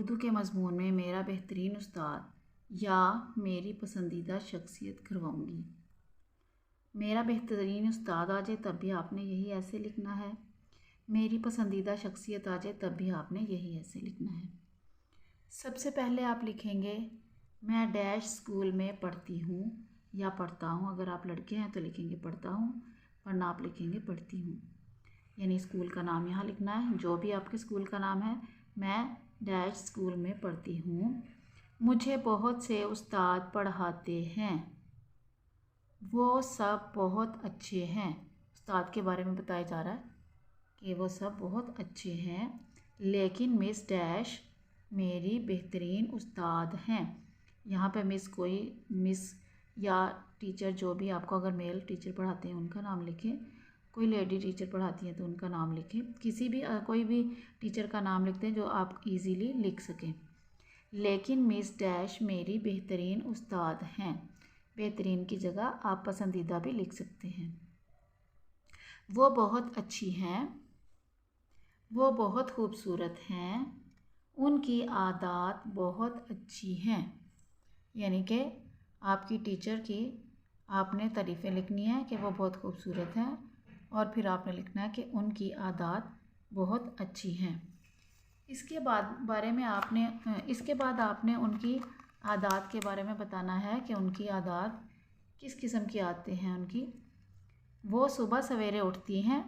उर्दू के मज़मून में मेरा बेहतरीन उस्ताद या मेरी पसंदीदा शख्सियत करवाऊँगी। मेरा बेहतरीन उस्ताद आ जाए तब भी आपने यही ऐसे लिखना है। मेरी पसंदीदा शख्सियत आ जाए तब भी आपने यही ऐसे लिखना है। सबसे पहले आप लिखेंगे मैं डैश स्कूल में पढ़ती हूँ या पढ़ता हूँ। अगर आप लड़के हैं तो लिखेंगे पढ़ता हूँ, वरना आप लिखेंगे पढ़ती हूँ। यानी स्कूल का नाम यहाँ लिखना है, जो भी आपके स्कूल का नाम है। मैं डैश स्कूल में पढ़ती हूँ। मुझे बहुत से उस्ताद पढ़ाते हैं, वो सब बहुत अच्छे हैं। उस्ताद के बारे में बताया जा रहा है कि वो सब बहुत अच्छे हैं, लेकिन मिस डैश मेरी बेहतरीन उस्ताद हैं। यहाँ पे मिस या टीचर, जो भी आपको अगर मेल टीचर पढ़ाते हैं उनका नाम लिखें, कोई लेडी टीचर पढ़ाती हैं तो उनका नाम लिखें। किसी भी कोई भी टीचर का नाम लिखते हैं जो आप इजीली लिख सकें। लेकिन मिस डैश मेरी बेहतरीन उस्ताद हैं। बेहतरीन की जगह आप पसंदीदा भी लिख सकते हैं। वो बहुत अच्छी हैं, वो बहुत खूबसूरत हैं, उनकी आदत बहुत अच्छी हैं। यानी कि आपकी टीचर की आपने तारीफ़ें लिखनी है कि वो बहुत खूबसूरत हैं, और फिर आपने लिखना है कि उनकी आदत बहुत अच्छी हैं। इसके बाद आपने उनकी आदत के बारे में बताना है कि उनकी आदत किस किस्म की आदतें हैं उनकी। वो सुबह सवेरे उठती हैं,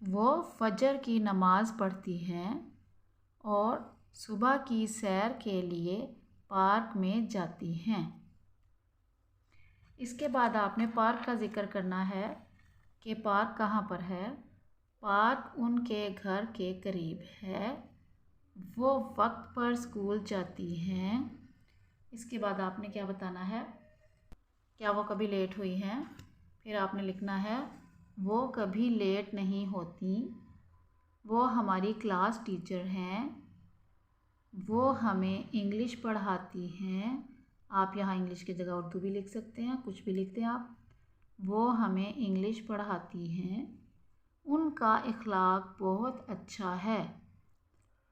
वो फजर की नमाज़ पढ़ती हैं और सुबह की सैर के लिए पार्क में जाती हैं। इसके बाद आपने पार्क का ज़िक्र करना है कि पार्क कहाँ पर है। पार्क उनके घर के करीब है, वो वक्त पर स्कूल जाती हैं। इसके बाद आपने क्या बताना है, क्या वो कभी लेट हुई हैं। फिर आपने लिखना है वो कभी लेट नहीं होती, वो हमारी क्लास टीचर हैं, वो हमें इंग्लिश पढ़ाती हैं। आप यहाँ इंग्लिश की जगह उर्दू भी लिख सकते हैं, कुछ भी लिखते हैं आप। वो हमें इंग्लिश पढ़ाती हैं, उनका इखलाक बहुत अच्छा है,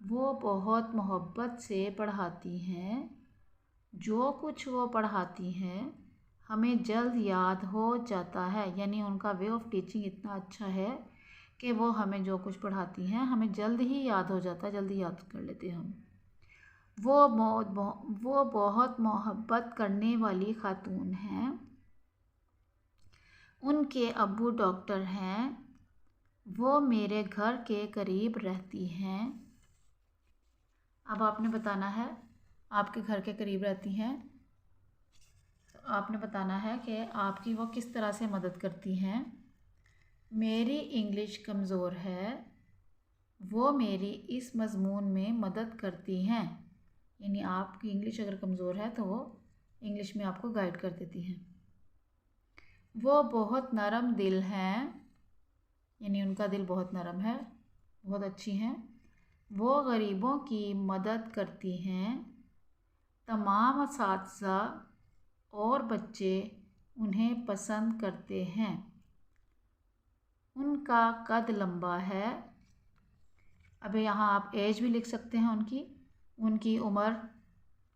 वो बहुत मोहब्बत से पढ़ाती हैं, जो कुछ वो पढ़ाती हैं हमें जल्द याद हो जाता है। यानी उनका वे ऑफ टीचिंग इतना अच्छा है कि वो हमें जो कुछ पढ़ाती हैं हमें जल्द ही याद हो जाता है, जल्दी याद कर लेते हैं हम। वो बहुत मोहब्बत करने वाली खातून हैं, उनके अब्बू डॉक्टर हैं, वो मेरे घर के करीब रहती हैं। अब आपने बताना है आपके घर के करीब रहती हैं, तो आपने बताना है कि आपकी वो किस तरह से मदद करती हैं। मेरी इंग्लिश कमज़ोर है, वो मेरी इस मज़मून में मदद करती हैं। यानी आपकी इंग्लिश अगर कमज़ोर है तो वो इंग्लिश में आपको गाइड कर देती हैं। वो बहुत नरम दिल हैं, यानी उनका दिल बहुत नरम है, बहुत अच्छी हैं। वो गरीबों की मदद करती हैं, तमाम असातिज़ा और बच्चे उन्हें पसंद करते हैं, उनका कद लंबा है। अब यहाँ आप एज भी लिख सकते हैं उनकी उम्र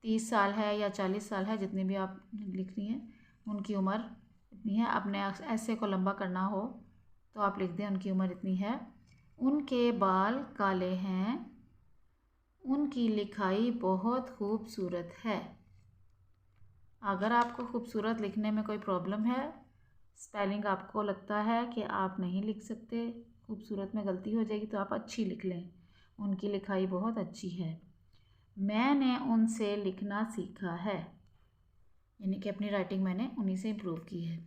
30 साल है या 40 साल है, जितनी भी आप लिख रही हैं उनकी उम्र इतनी है। अपने ऐसे को लंबा करना हो तो आप लिख दें उनकी उम्र इतनी है। उनके बाल काले हैं, उनकी लिखाई बहुत खूबसूरत है। अगर आपको खूबसूरत लिखने में कोई प्रॉब्लम है, स्पेलिंग आपको लगता है कि आप नहीं लिख सकते, खूबसूरत में गलती हो जाएगी, तो आप अच्छी लिख लें, उनकी लिखाई बहुत अच्छी है। मैंने उनसे लिखना सीखा है, यानी कि अपनी राइटिंग मैंने उन्हीं से इम्प्रूव की है।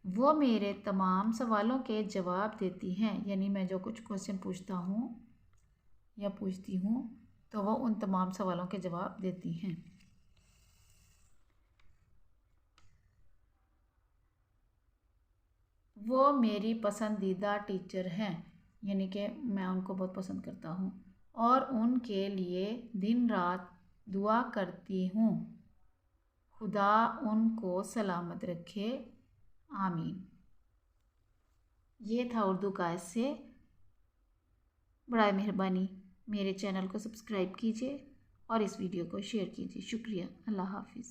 वो मेरे तमाम सवालों के जवाब देती हैं, यानी मैं जो कुछ क्वेश्चन पूछता हूँ या पूछती हूँ तो वो उन तमाम सवालों के जवाब देती हैं। वो मेरी पसंदीदा टीचर हैं, यानी कि मैं उनको बहुत पसंद करता हूँ और उनके लिए दिन रात दुआ करती हूँ। खुदा उनको सलामत रखे, आमीन। ये था उर्दू का ऐसे। बड़ा मेहरबानी। मेरे चैनल को सब्सक्राइब कीजिए और इस वीडियो को शेयर कीजिए। शुक्रिया। अल्लाह हाफ़िज़।